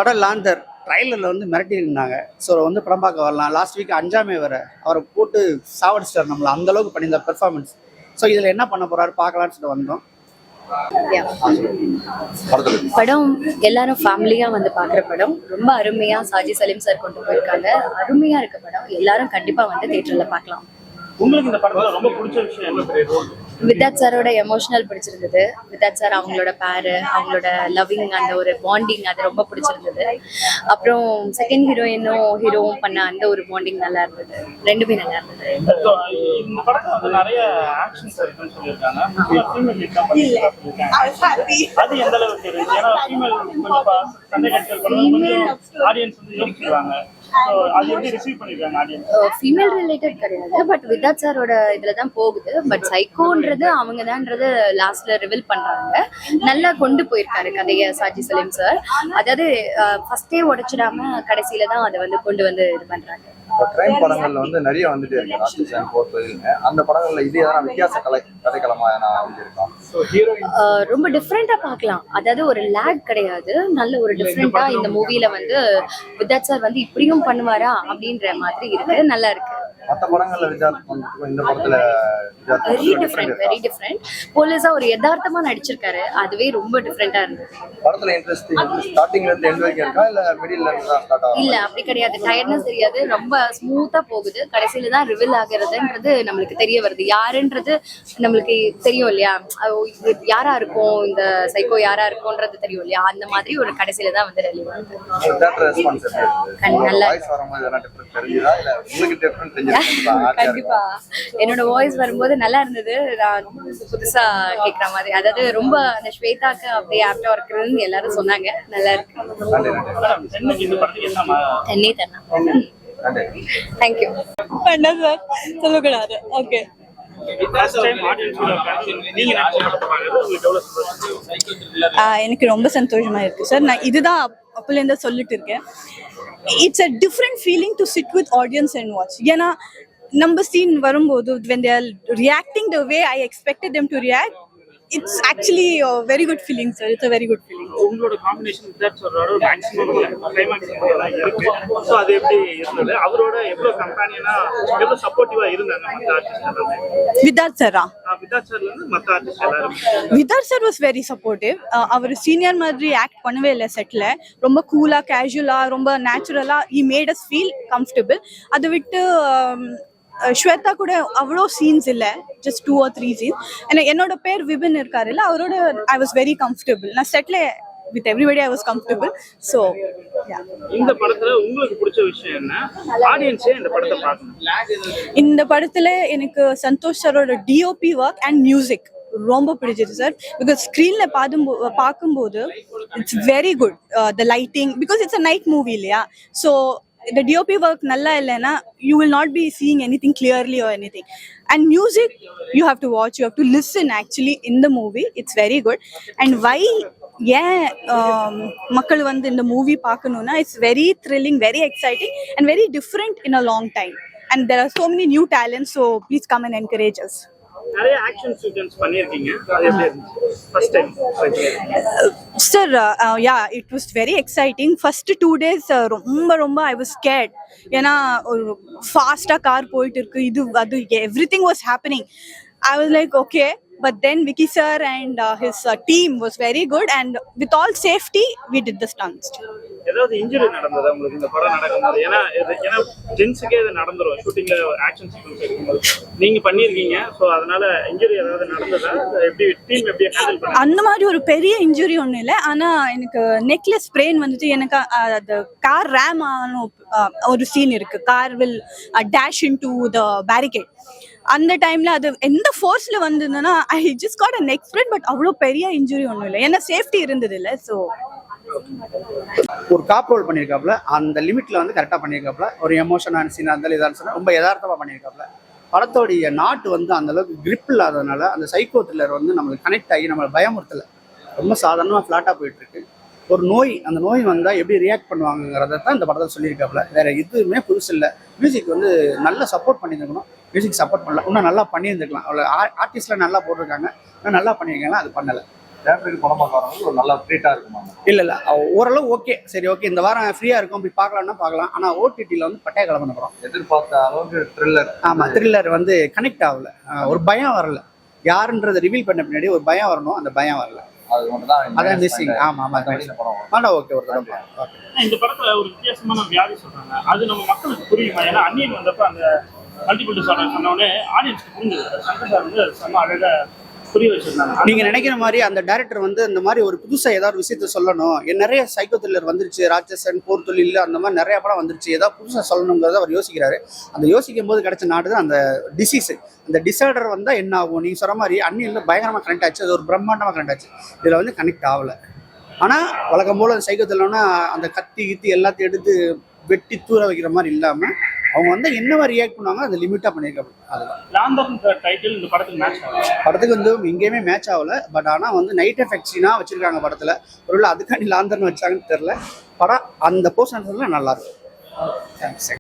படம் லாந்தர் ட்ரைலரில் வந்து மிரட்டியிருந்தாங்க. ஸோ வந்து படம் பார்க்க வரலாம். லாஸ்ட் வீக் 5ஆமே வர அவரை போட்டு சாவடிச்சிட்டார் நம்மளை, அந்தளவுக்கு பண்ணியிருந்த பெர்ஃபார்மன்ஸ். ஸோ இதில் என்ன பண்ண போகிறாரு பார்க்கலான்னு சொல்லிட்டு வந்தோம். படம் எல்லாரும் ஃபேமிலியா வந்து பாக்குற படம். ரொம்ப அருமையா சாஜி சலீம் சார் கொண்டு போயிருக்காங்க. அருமையா இருக்க படம். எல்லாரும் கண்டிப்பா வந்து தியேட்டர்ல பார்க்கலாம். உங்களுக்கு இந்த படத்துல ரொம்ப பிடிச்ச விஷயம் என்ன? வித்தாத் சாரோட எமோஷனல் பிடிச்சிருந்தது. வித்தாத் சார் அவங்களோட பேரு, அவங்களோட லவ்விங், அந்த ஒரு பாண்டிங் அது ரொம்ப பிடிச்சிருந்தது. அப்புறம் செகண்ட் ஹீரோவும் பண்ண அந்த ஒரு பாண்டிங் நல்லா இருந்தது. ரெண்டுமே நல்லா இருந்தது. இந்த படத்துல வந்து நிறைய ஆக்ஷன்ஸ் இருக்குன்னு சொல்லியிருக்காங்க. அது எந்த அளவுக்கு இருக்கு? ஏன்னா ஃபீமேல் கொஞ்சம் சண்டை கட்சி ஆடியன்ஸ் வந்து யோசிச்சுருவாங்க. ஃபீமேல் ரிலேட்டட் கிடையாது, பட் வித்தாத் சாரோட இதுல தான் போகுது. பட் சைக்கோன்றது அவங்க தான்ன்றது லாஸ்ட்ல ரிவீல் பண்றாங்க. நல்லா கொண்டு போயிருக்காரு கதையை சாஜி சலீம் சார். அதாவது ஃபர்ஸ்டே உடைச்சிடாம கடைசியில தான் அதை வந்து கொண்டு வந்து இது பண்றாங்க. கிரைம் படங்கள்ல வந்து நிறைய வந்துட்டே இருக்கு. ராட்சசன் போர்த்துங்க அந்த படங்கள்ல இது எதனா வித்தியாச கதைக்களமா இருக்கா? ரொம்ப டிஃப்ரெண்டா பார்க்கலாம். அதாவது ஒரு லேக் கிடையாது, நல்ல ஒரு டிஃப்ரெண்டா இந்த மூவில வந்து வித்தாத் சார் வந்து இப்படியும் பண்ணுவாரா அப்படின்ற மாதிரி இருக்கு. நல்லா இருக்கு. மற்ற படங்கள்ல இந்த படத்துல வெரி டிஃப்ரெண்ட். போலீஸா ஒரு யதார்த்தமா நடிச்சிருக்காரு. அதுவே ரொம்ப டிஃப்ரெண்டா இருந்தது. படத்துல இன்ட்ரெஸ்ட் ஸ்டார்டிங்ல இருந்து எண்ட் வரைக்கும் இருக்கா இல்ல மிடில்ல இருந்து தான் ஸ்டார்ட் ஆகும்? இல்ல அப்படி கிடையாது. டயர்ட்னஸ் தெரியாது. ரொம்ப ஸ்மூத்தா போகுது. கடைசியில தான் ரிவீல் ஆகுறதுன்றது நம்மளுக்கு தெரிய வருது. யாருன்றது நம்மளுக்கு தெரியும் இல்லையா? யாரா இருக்கும், இந்த சைக்கோ யாரா இருக்கும்ன்றது தெரியும் இல்லையா? அந்த மாதிரி ஒரு கடைசியில தான் வந்து ரிலீவ் ஆகுது. நல்லா கண்டிப்பா என்னோட வாய்ஸ் வரும்போது நல்லா இருந்தது. நான் புதுசா கேக்குற மாதிரி, அதாவது ரொம்ப அந்த ஸ்வேதாக்கு அப்படியே ஆப்டா இருக்குன்னு எல்லாரும் சொன்னாங்க. நல்லா இருக்கு. தேங்க்யூ. வேண்டாம் சார், சொல்லக்கூடாது. ஓகே. எனக்கு ரொம்ப சந்தோஷமா இருக்கு சார். நான் இதுதான் அப்பல இருந்து சொல்லிட்டு இருக்கேன். It's a different feeling to sit with audience and watch. ஏன்னா நம்ம சீன் வரும்போது when they are reacting the way I expected them to react, it's actually a very good feeling, sir. It's a very good feeling. உங்களோட combination வித்தாத் சாரோட maximum climax இருக்கு. So அது எப்படி இருந்தது? அவரோட எவ்வளவு கம்பெனியனா எவ்வளவு சப்போர்ட்டிவா இருந்தாங்க மத்த ஆர்டிஸ்ட்? வித்தாத் சாரா? வித்தாத் சார்ல இருந்து மத்த ஆர்டிஸ்ட் எல்லாரும். வித்தாத் சார் வாஸ் வெரி சப்போர்ட்டிவ். அவர் சீனியர் மாதிரி ஆக்ட் பண்ணவே இல்லை செட்ல. ரொம்ப கூலா, கேஷுவலா, ரொம்ப நேச்சுரலா he made us feel comfortable. அதை விட்டு ஸ்வேதா கூட அவ்வளோ சீன்ஸ் இல்லை, ஜஸ்ட் 2 or 3 சீன்ஸ். என்னோட பேர் விபின் இருக்காரு இல்லை, அவரோட ஐ வாஸ் வெரி கம்ஃபர்டபுள். நான் செட்ல with everybody I was comfortable. So இந்த படத்துல உங்களுக்கு பிடிச்ச விஷயம் என்ன? ஆடியன்ஸே இந்த படத்தை பார்க்கணும். இந்த படத்துல எனக்கு சந்தோஷ் சாரோட டிஓபி ஒர்க் அண்ட் மியூசிக் ரொம்ப பிடிச்சிருக்கு சார். பிகாஸ் ஸ்க்ரீன்ல பார்க்கும்போது it's very good. The lighting, because it's a night movie இல்லையா? So the DOP work nalla illana, you will not be seeing anything clearly or anything. And music you have to watch, you have to listen actually in the movie. It's very good. And why makkal vandu in the movie paakanuna, it's very thrilling, very exciting and very different in a long time. And there are so many new talents, so please come and encourage us. நிறைய action sequence பண்ணிருக்கீங்க. அது எப்படி இருந்துச்சு first time? Sir, yeah, it was very exciting. First 2 days ரொம்ப I was scared. ஏன்னா ஒரு ஃபாஸ்டா car போயிட்டு இருக்கு, இது அது everything was happening. I was like okay, but then Vicky sir and his team was very good, and with all safety we did the stunts. ஏதாவது injury நடந்ததா உங்களுக்கு இந்த படம் நடக்கும்போது? ஏன்னா ஜென்ஸுக்கே இது நடந்துரும் ஷூட்டிங்ல ஆக்ஷன் சீக்வென்ஸ் இருக்கும்போது. நீங்க பண்ணிருக்கீங்க, சோ அதனால இன்ஜுரி ஏதாவது நடந்ததா? எப்படி டீம் எப்படி ஹேண்டில் பண்ணாங்க? அந்த மாதிரி ஒரு பெரிய இன்ஜுரி ஒன்றும் இல்லை. ஆனா எனக்கு நெக்ல ஸ்ப்ரெயின் வந்துட்டு எனக்கு அந்த கார் ரேம் ஆன ஒரு சீன் இருக்கு. Car will dash into the barricade. அந்த டைம்ல அது எந்த ஃபோர்ஸ்ல வந்ததுன்னா I just got a neck sprain, but அவ்வளோ பெரிய இன்ஜுரி ஒன்றும் இல்லை. ஏன்னா சேஃப்டி இருந்தது இல்லை. ஸோ ஒரு காப் ரோல் பண்ணியிருக்காப்புல, அந்த லிமிட்ல வந்து கரெக்டாக பண்ணியிருக்காப்புல. ஒரு எமோஷனான சீன் அந்த இதான்னு சொன்னால் ரொம்ப யதார்த்தமாக பண்ணியிருக்காப்புல. படத்தோடைய நாட்டு வந்து அந்த அளவுக்கு கிரிப் இல்லாததுனால அந்த சைக்கோ த்ரில்லர் வந்து நம்மளுக்கு கனெக்ட் ஆகி நம்மளை பயமுறுத்தலை. ரொம்ப சாதாரணமாக ஃப்ளாட்டாக போயிட்டு இருக்கு. ஒரு நோய், அந்த நோய் வந்தால் எப்படி ரியாக்ட் பண்ணுவாங்கிறத தான் இந்த படத்தில் சொல்லியிருக்காப்புல. வேற எதுவுமே புதுசு இல்லை. மியூசிக் வந்து நல்லா சப்போர்ட் பண்ணியிருந்துக்கணும். மியூசிக் சப்போர்ட் பண்ணல, இன்னும் நல்லா பண்ணியிருந்துக்கலாம். அவ்வளோ ஆர்டிஸ்ட்லாம் நல்லா போட்டிருக்காங்க, இன்னும் நல்லா பண்ணியிருக்காங்க, அது பண்ணலை. தேட்டருக்கு படம் பார்க்கறவங்களுக்கு ஒரு நல்ல ட்ரீட்டா இருக்குமா? இல்லை ஓரளவு ஓகே, சரி ஓகே இந்த வாரம் ஃப்ரீயாக இருக்கும் போய் பார்க்கலாம்னா பார்க்கலாம். ஆனால் ஓடிடியில் வந்து பட்டைய கலந்து படம். எதிர்பார்த்த அளவுக்கு த்ரில்லர். ஆமாம், த்ரில்லர் வந்து கனெக்ட் ஆகல, ஒரு பயம் வரல. யாருன்றதை ரிவீல் பண்ண பின்னாடி ஒரு பயம் வரணும், அந்த பயம் வரல. அது மட்டும் தான் அதான் மிஸ்ஸிங். ஆமாம் படம். ஆனால் ஓகே ஒரு தடவை ஓகே. இந்த படத்துல ஒரு வித்தியாசமான வியாதி சொல்றாங்க, அது நம்ம மக்களுக்கு புரியுமா? ஏன்னா அன்னியன் வந்தப்ப அந்த மல்டிபிள் டிசார்டர் சொன்னோடனே ஆடியன்ஸ்க்கு புரிஞ்சது. சங்கர் சார் வந்து செம்ம அழகா புரிய வச்சிருந்தாங்க. நீங்க நினைக்கிற மாதிரி அந்த டைரக்டர் வந்து இந்த மாதிரி ஒரு புதுசா ஏதாவது விஷயத்த சொல்லணும். நிறைய சைக்கோ த்ரில்லர் வந்துருச்சு, ராட்சசன், போர் தொழில், அந்த மாதிரி நிறைய படம் வந்துருச்சு, ஏதாவது புதுசா சொல்லணுங்கிறத அவர் யோசிக்கிறாரு. அந்த யோசிக்கும் போது கிடைச்ச நாடு தான் அந்த டிசீஸ். அந்த டிசார்டர் வந்தா என்ன ஆகும்? நீங்க சொல்ற மாதிரி அன்னியில் பயங்கரமா கனெக்ட் ஆச்சு, அது ஒரு பிரம்மாண்டமா கனெக்ட் ஆச்சு. இதுல வந்து கனெக்ட் ஆகல. ஆனா வழக்கம் போல சைக்கோ த்ரில்லர்னா அந்த கத்தி கித்தி எல்லாத்தையும் எடுத்து வெட்டி தூர வைக்கிற மாதிரி இல்லாம அவங்க வந்து என்னவா ரியாக்ட் பண்ணுவாங்க அதை லிமிட்டா பண்ணியிருக்காங்க. அதுதான் லாந்தர்ன் டைட்டில் இந்த படத்துக்கு மேட்ச் ஆகும். படத்துக்கு வந்து எங்கேயுமே மேட்ச் ஆகல. பட் ஆனா வந்து நைட் எஃபெக்ட்ஸ்னா வச்சிருக்காங்க படத்துல. ஒருவேளை அதுக்காண்டி லாந்தர்னு வச்சாங்கன்னு தெரியல. படம் அந்த போர்ஷன்ஸ்ல நல்லா இருக்கும். தேங்க்ஸ்.